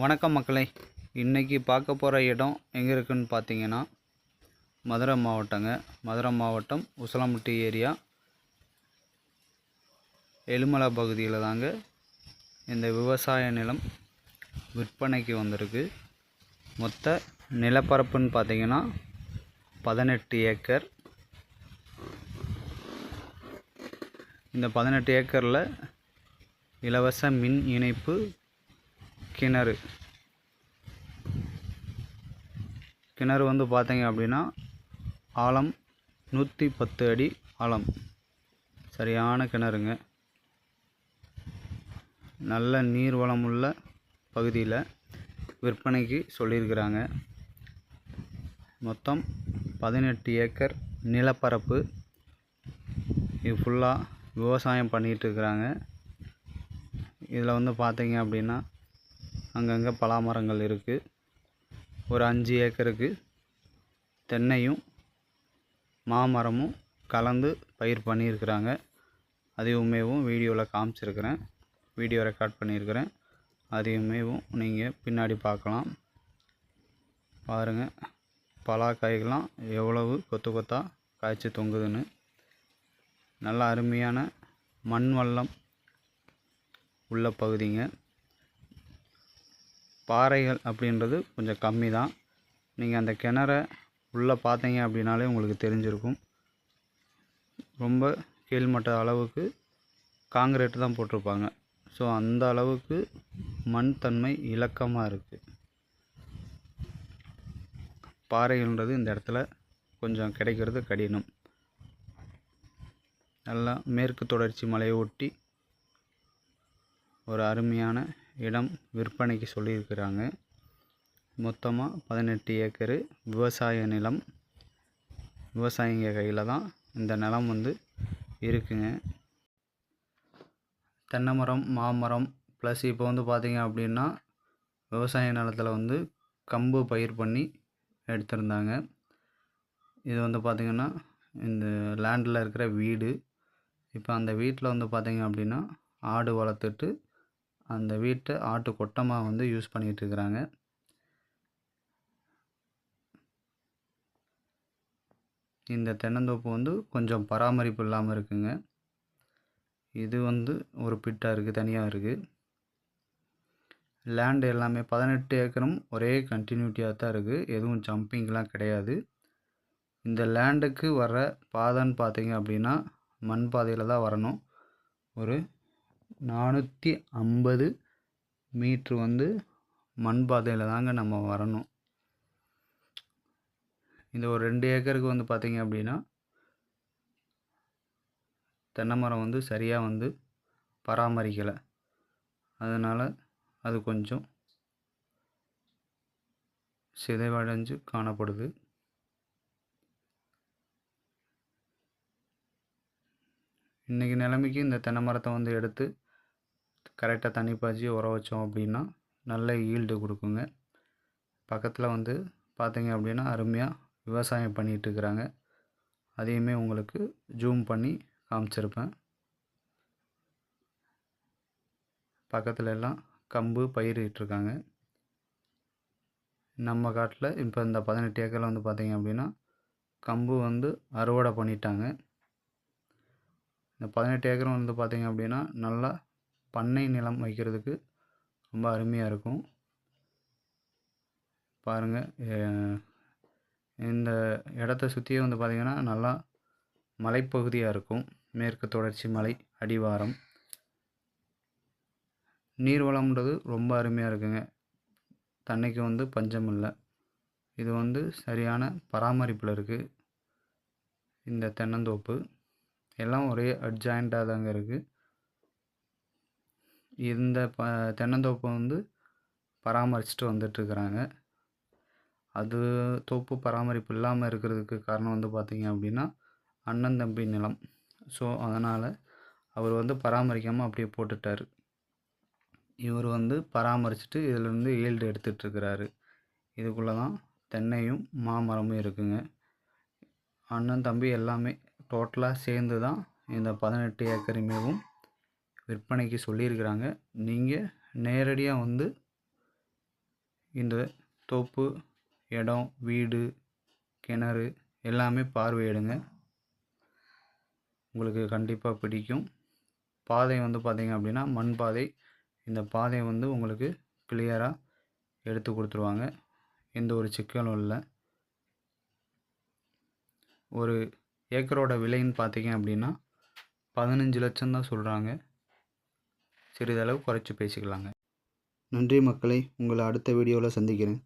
வணக்கம் மக்களே. இன்றைக்கி பார்க்க போகிற இடம் எங்கே இருக்குதுன்னு பார்த்தீங்கன்னா மதுரை மாவட்டங்க. மதுரை மாவட்டம் உசிலம்பட்டி ஏரியா எழுமலை பகுதியில் தாங்க இந்த விவசாய நிலம் விற்பனைக்கு வந்திருக்கு. மொத்த நிலப்பரப்புன்னு பார்த்தீங்கன்னா 18 ஏக்கர். இந்த 18 ஏக்கரில் இலவச மின் இணைப்பு, கிணறு வந்து பார்த்தீங்க அப்படின்னா ஆழம் 110 அடி ஆழம். சரியான கிணறுங்க. நல்ல நீர் வளம் உள்ள பகுதியில் விற்பனைக்கு சொல்லியிருக்கிறாங்க. மொத்தம் 18 ஏக்கர் நிலப்பரப்பு. இது ஃபுல்லாக விவசாயம் பண்ணிகிட்டு இருக்கிறாங்க. இதில் வந்து பார்த்தீங்க அப்படின்னா அங்கங்கே பலாமரங்கள் இருக்குது. ஒரு 5 ஏக்கருக்கு தென்னையும் மாமரமும் கலந்து பயிர் பண்ணியிருக்கிறாங்க. அதையுமேவும் வீடியோவில் காமிச்சிருக்கிறேன், வீடியோ ரெக்கார்ட் பண்ணியிருக்கிறேன். அதையுமேவும் நீங்கள் பின்னாடி பார்க்கலாம். பாருங்கள், பலாக்காய்கள்லாம் எவ்வளவு கொத்து கொத்தாக காய்ச்சி தொங்குதுன்னு. நல்ல அருமையான மண் வளம் உள்ள பகுதிங்க. பாறைகள் அப்படின்றது கொஞ்சம் கம்மி தான். நீங்கள் அந்த கிணறை உள்ளே பார்த்தீங்க அப்படின்னாலே உங்களுக்கு தெரிஞ்சிருக்கும். ரொம்ப கீழ்மட்ட அளவுக்கு காங்கிரீட் தான் போட்டிருப்பாங்க. ஸோ அந்த அளவுக்கு மண் தன்மை இலக்கமாக இருக்குது. பாறைகள்ன்றது இந்த இடத்துல கொஞ்சம் கிடைக்கிறது கடினம். நல்லா மேற்கு தொடர்ச்சி மலையை ஒட்டி ஒரு அருமையான இடம் விற்பனைக்கு சொல்லியிருக்கிறாங்க. மொத்தமாக 18 ஏக்கரு விவசாய நிலம். விவசாயிங்க கையில் தான் இந்த நிலம் வந்து இருக்குங்க. தென்னை மரம், மாமரம் ப்ளஸ் இப்போ வந்து பார்த்திங்க அப்படின்னா விவசாய நிலத்தில் வந்து கம்பு பயிர் பண்ணி எடுத்திருந்தாங்க. இது வந்து பார்த்திங்கன்னா இந்த லேண்டில் இருக்கிற வீடு. இப்போ அந்த வீட்டில் வந்து பார்த்திங்க அப்படின்னா ஆடு வளர்த்துட்டு அந்த வீட்டை ஆட்டு கொட்டமாக வந்து யூஸ் பண்ணிகிட்டு இருக்கிறாங்க. இந்த தென்னந்தோப்பு வந்து கொஞ்சம் பராமரிப்பு இல்லாமல் இருக்குங்க. இது வந்து ஒரு பிட்டாக இருக்குது, தனியாக இருக்குது. லேண்டு எல்லாமே 18 ஏக்கரும் ஒரே கண்டினியூட்டியாக தான் இருக்குது. எதுவும் ஜம்பிங்லாம் கிடையாது. இந்த லேண்டுக்கு வர பாதைன்னு பார்த்தீங்க அப்படின்னா மண் பாதையில் தான் வரணும். ஒரு 450 மீட்ரு வந்து மண் பாதையில் தாங்க நம்ம வரணும். இந்த ஒரு 2 ஏக்கருக்கு வந்து பார்த்திங்க அப்படின்னா தென்னை மரம் வந்து சரியாக வந்து பராமரிக்கலை. அதனால் அது கொஞ்சம் சிதைவடைஞ்சு காணப்படுது. இன்றைக்கி நிலைமைக்கு இந்த தென்னை மரத்தை வந்து எடுத்து கரெக்டாக தண்ணி பாய்ச்சி உர வச்சோம் அப்படின்னா நல்ல ஈல்டு கொடுக்குங்க. பக்கத்தில் வந்து பார்த்தீங்க அப்படின்னா அருமையாக விவசாயம் பண்ணிகிட்டு இருக்கிறாங்க. அதையுமே உங்களுக்கு ஜூம் பண்ணி காமிச்சிருப்பேன். பக்கத்தில் எல்லாம் கம்பு பயிரிட்டிருக்காங்க. நம்ம காட்டில் இப்போ இந்த 18 ஏக்கரில் வந்து பார்த்திங்க அப்படின்னா கம்பு வந்து அறுவடை பண்ணிட்டாங்க. இந்த 18 ஏக்கரும் வந்து பார்த்திங்க அப்படின்னா நல்லா பண்ணை நிலம் வைக்கிறதுக்கு ரொம்ப அருமையாக இருக்கும். பாருங்கள், இந்த இடத்த சுற்றியே வந்து பார்த்திங்கன்னா நல்லா மலைப்பகுதியாக இருக்கும். மேற்கு தொடர்ச்சி மலை அடிவாரம். நீர்வளம்ன்றது ரொம்ப அருமையாக இருக்குங்க. தண்ணிக்கு வந்து பஞ்சம் இல்லை. இது வந்து சரியான பராமரிப்பில் இருக்குது. இந்த தென்னந்தோப்பு எல்லாம் ஒரே அட்ஜாயிண்டாக தாங்க இருக்குது. இந்த தென்னந்தோப்பை வந்து பராமரிச்சுட்டு வந்துட்டுருக்குறாங்க. அது தோப்பு பராமரிப்பு இல்லாமல் இருக்கிறதுக்கு காரணம் வந்து பார்த்திங்க அப்படின்னா அண்ணன் தம்பி நிலம். ஸோ அதனால் அவர் வந்து பராமரிக்காமல் அப்படியே போட்டுட்டார். இவர் வந்து பராமரிச்சுட்டு இதிலேருந்து ஈல்டு எடுத்துகிட்ருக்கிறாரு. இதுக்குள்ளே தான் தென்னையும் மாமரமும் இருக்குங்க. அண்ணன் தம்பி எல்லாமே டோட்டலாக சேர்ந்து தான் இந்த 18 ஏக்கருமேவும் விற்பனைக்கு சொல்லியிருக்கிறாங்க. நீங்கள் நேரடியாக வந்து இந்த தோப்பு, இடம், வீடு, கிணறு எல்லாமே பார்வையிடுங்க. உங்களுக்கு கண்டிப்பாக பிடிக்கும். பாதை வந்து பார்த்தீங்க அப்படின்னா மண் பாதை. இந்த பாதையை வந்து உங்களுக்கு கிளியராக எடுத்து கொடுத்துருவாங்க. எந்த ஒரு சிக்கலும் இல்லை. ஒரு ஏக்கரோட விலைன்னு பார்த்தீங்க அப்படின்னா 15 லட்சம் தான் சொல்கிறாங்க. சிறிதளவு குறைச்சி பேசிக்கலாங்க. நன்றி மக்களை, உங்களை அடுத்த வீடியோவில் சந்திக்கிறேன்.